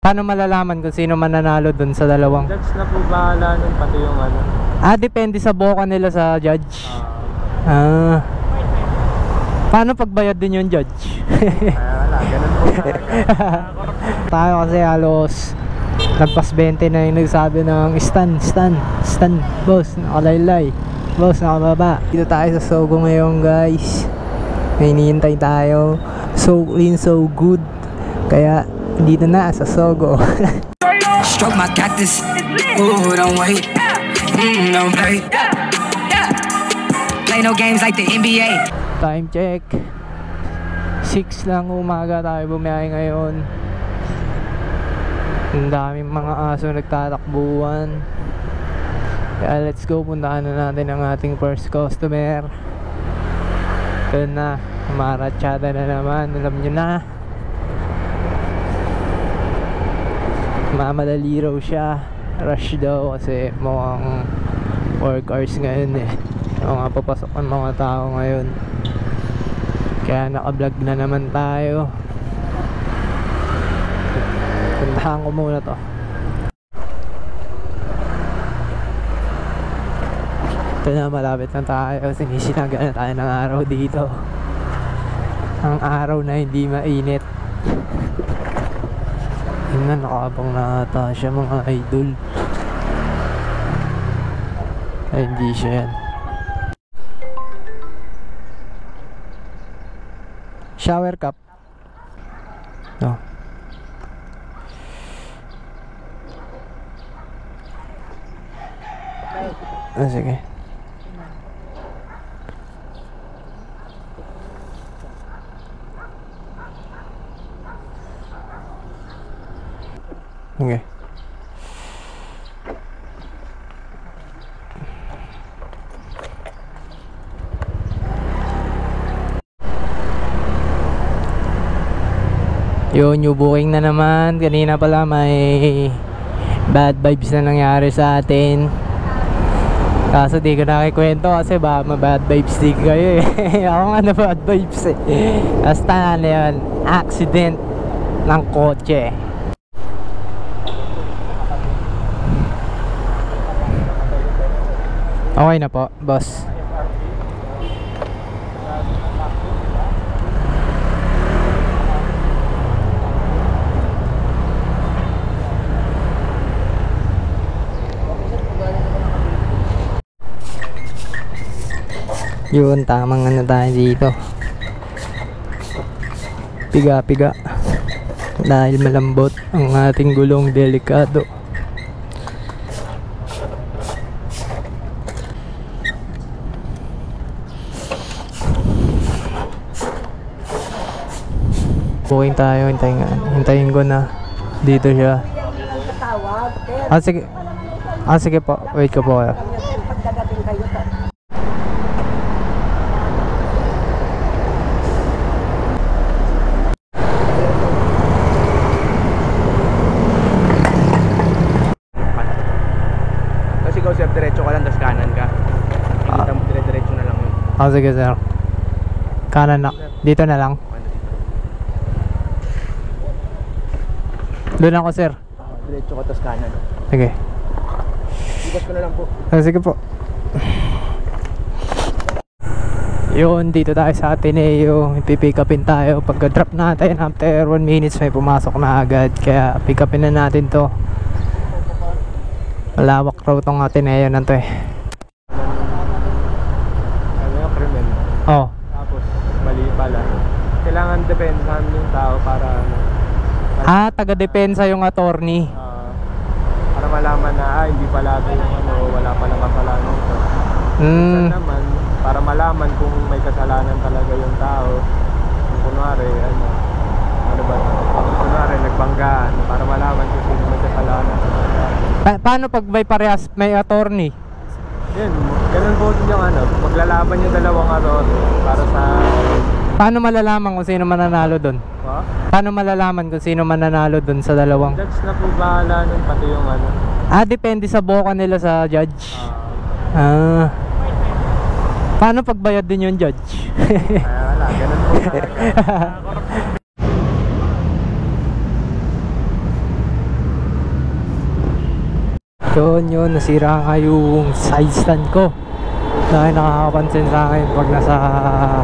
Paano malalaman kung sino mananalo dun sa dalawang? Judge na po bahala nun, pati yung ano. Depende sa boka nila sa judge. Ah, Paano pagbayad din yung judge? wala, ganun po talaga. Tayo kasi halos nagpas 20 na yung nagsabi ng stand, boss, nakalaylay, boss, nakababa. Dito tayo sa Sogo ngayon, guys. May hinihintay tayo. So clean, so good. Kaya dito na sa Sogo. Stroke my cactus. Ooh, don't wait. Don't play. Play no games like the NBA. Time check 6 lang umaga tayo bumiyahe ngayon. Ang daming mga aso nagtatakbuhan. Kaya let's go, puntahan na natin ang ating first customer. Ito na, maratsada na naman, alam nyo na. Mamadali raw siya, rush daw kasi mukhang 4 cars ngayon eh. Mga papasok ang mga tao ngayon. Kaya naka-vlog na naman tayo. Puntahan ko muna to. Ito na, malapit na tayo. Sinisinaga na tayo ng araw dito. Ang araw na hindi mainit. Tingnan, nakabang na ata siya mga idol. Ay, hindi siya yan. Shower cup. No. Sige. Okay. Yun, new booking na naman. Kanina pala may bad vibes na nangyari sa atin. Kaso di ko nakikwento kasi baka ma-bad vibes di kayo eh. Ako nga na bad vibes eh. Basta na yun, accident ng kotse. Okay na po, boss. Yun, tamang ano tayo dito. Piga-piga. Dahil malambot ang ating gulong, delikado. Booking tayo, hintayin ko na. Dito siya. Sige. Sige po, wait ko po kayo. Kasi ikaw sir, diretso ka lang, tas kanan ka. Kita mo, diretso na lang yun. Sige sir. Kanan na. Dito na lang. Doon ako sir. Diretso ka, tas kanan. Sige. Igas ko na lang po. Sige po. Yun, dito tayo sa Ateneo. Ipipick upin tayo. Pagka-drop natin after 1 minutes may pumasok na agad. Kaya pick upin na natin to. Malawak raw tong Ateneo na to eh. Ano yung krimen? Oh. Tapos mali pala. Kailangan depensahan yung tao para Taga-depensa yung attorney. para malaman na hindi pala ito yung ano, wala palang kasalanan ito. Minsan naman, para malaman kung may kasalanan talaga yung tao. Kung kunwari, kunwari nagbanggaan, para malaman kung sino may kasalanan. Paano pag may parehas may attorney? Yun, ganun po din yung maglalaban yung dalawang attorney para sa... Paano malalaman kung sino mananalo doon? Paano malalaman kung sino mananalo doon sa dalawang? Judge na po bahala nun, pati yung Depende sa boka nila sa judge. Paano pagbayad din yung judge? Wala, ganun po talaga. Yun, nasira nga yung side stand ko. Dahil nakakapansin sa akin pag nasa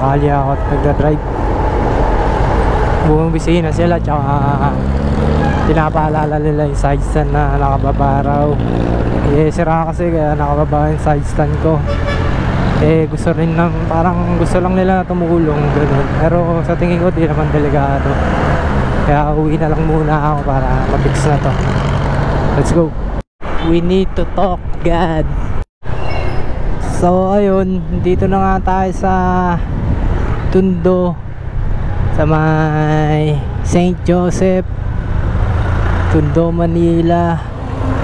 kalye ako at nagdadrive. Buong bisina sila, tsaka pinapaalala nila yung side stand na nakababa raw. Sira kasi kaya nakababa yung side stand ko. Gusto rin lang, parang gusto lang nila na tumulong, ganun. Pero sa tingin ko di naman delikado. Kaya uwi na lang muna ako para ma-fix na to. Let's go. We need to talk, God. So ayun, dito na nga tayo sa Tondo, sa may St. Joseph, Tondo, Manila.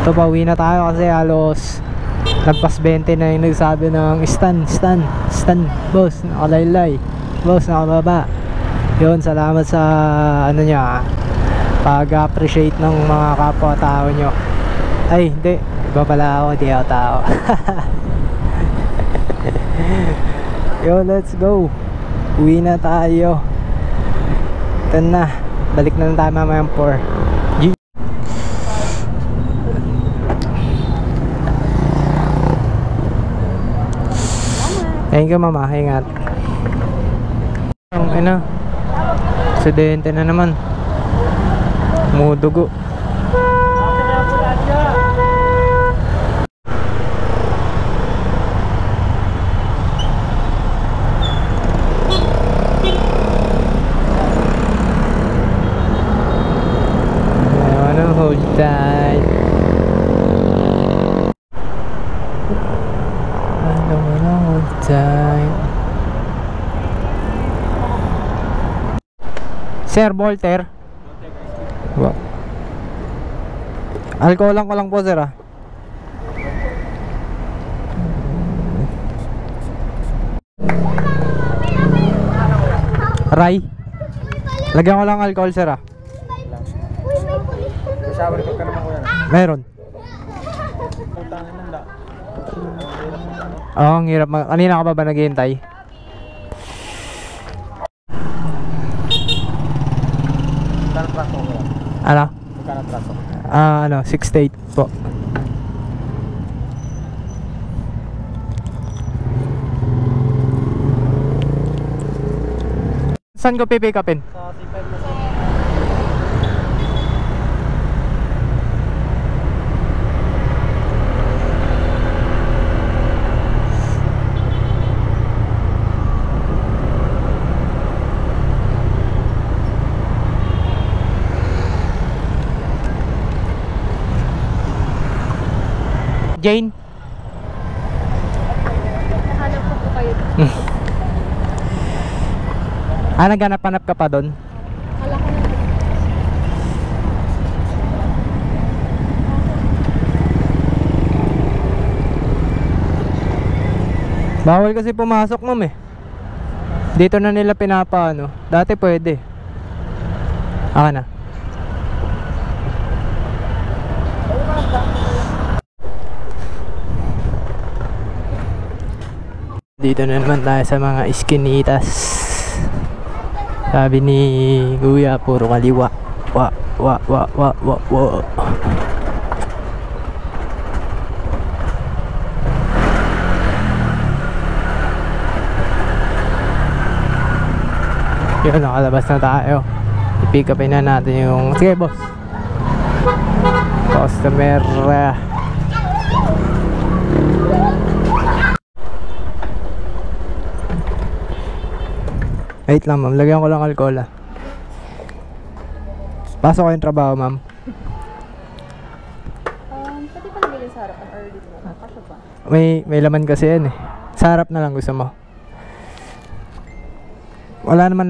Ito, pauwi na tayo kasi halos nagpas 20 na yung nagsabi ng stan, boss, nakalaylay, boss, nakababa. Yun, salamat sa ano niya, pag-appreciate ng mga kapwa-tao nyo. Ay, hindi, iba pala ako, hindi ako tao. Yo, let's go. Uwi na tayo. Ito na, balik na lang tayo mamayang 4. Thank you, mama, ingat. Ano, aksidente na naman, mudugo. Hold tight. I don't wanna hold tight. Sir, Volter. Wow. Alcoholan ko lang po, sir, ah. Ray. Lagyan ko lang alcohol, sir, ah. Shower ka naman ko yan. Meron. Putangin nanda. Oo, ang hirap. Kanina ka ba naghihintay? Magkano traso ko yan? Ano? Magkano traso? 68 po. Saan ko pipick upin? Sa C5 na sa Jane? Hanap ko po kayo. Naghanap-hanap ka pa doon? Kala ko na. Bawal kasi pumasok, ma'am, eh. Dito na nila pinapaano. Dati pwede. Aka na. Dito na naman tayo sa mga iskinitas. Sabi ni Kuya, puro kaliwa. Wa. Yun, nakalabas na tayo. I-pick upin na natin yung... Sige, boss. Customer. Wait lang, ma'am. Lagyan ko lang alcohol, ah. Pasok ko yung trabaho, ma'am. Pwede pa nabili sa harapan or dito na? Kasya ba? May laman kasi yan, eh. Sa harap na lang gusto mo. Wala naman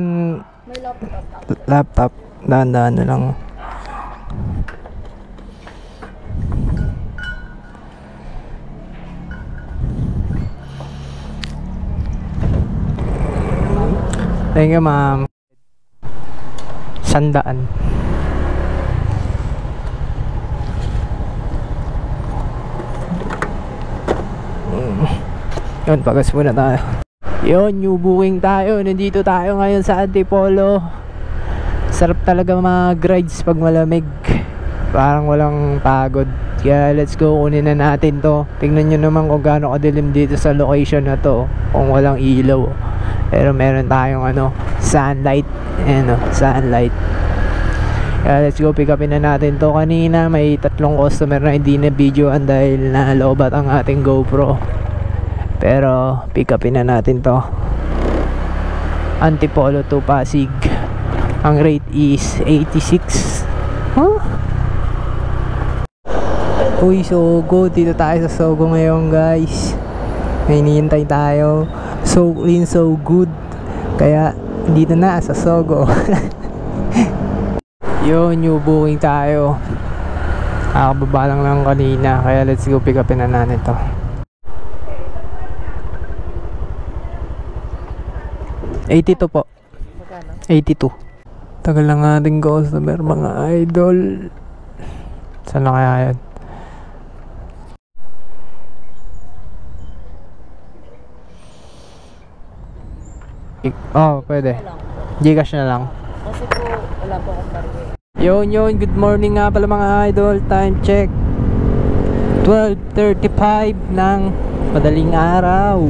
May laptop. laptop. Dahan-dahan na lang. Thank you, ma'am. 100. Yun, pagas muna tayo. Yun, new booking tayo. Nandito tayo ngayon sa Antipolo. Sarap talaga mag-rides pag malamig. Parang walang pagod. Kaya let's go, kunin na natin to. Tingnan nyo naman kung gaano kadilim dito sa location na to, kung walang ilaw. Pero meron tayong sunlight. Ayan, sunlight. Kaya let's go, pick upin na natin to. Kanina may 3 customer na hindi na videoan dahil nalobat ang ating GoPro. Pero pick upin na natin to. Antipolo to Pasig. Ang rate is 86. Huh? Uy, Sogo. Dito tayo sa Sogo ngayon, guys. May hinihintay tayo. So clean, so good. Kaya dito na sa Sogo. Yo, new booking tayo. Kakababa lang kanina. Kaya let's go, pick upin na natin to. $82 po. 82. Tagal lang ating customer, mga idol. Saan na kaya yan? Pwede. Gcash na lang. Kasi po, wala po akong baril. Yun, good morning nga pala mga idol. Time check 12:35 ng madaling araw.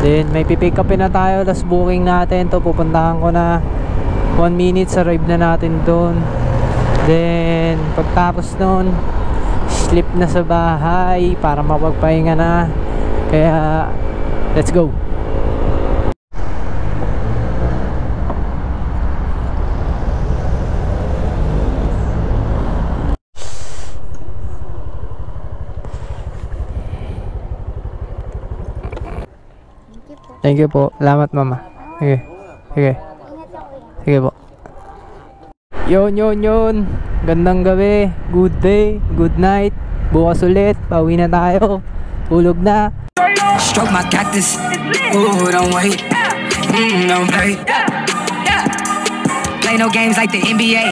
Then may pipick upin na tayo. Last booking natin to. Pupuntahan ko na 1 minute, arrive na natin doon. Then pagtapos nun, sleep na sa bahay para mapagpahinga na. Kaya let's go. Thank you po. Salamat, mama. Sige. Sige po. Yun. Gandang gabi. Good day. Good night. Bukas ulit. Pauwi na tayo. Tulog na. Stroke my cactus. Ooh, don't wait. Don't play. Play no games like the NBA.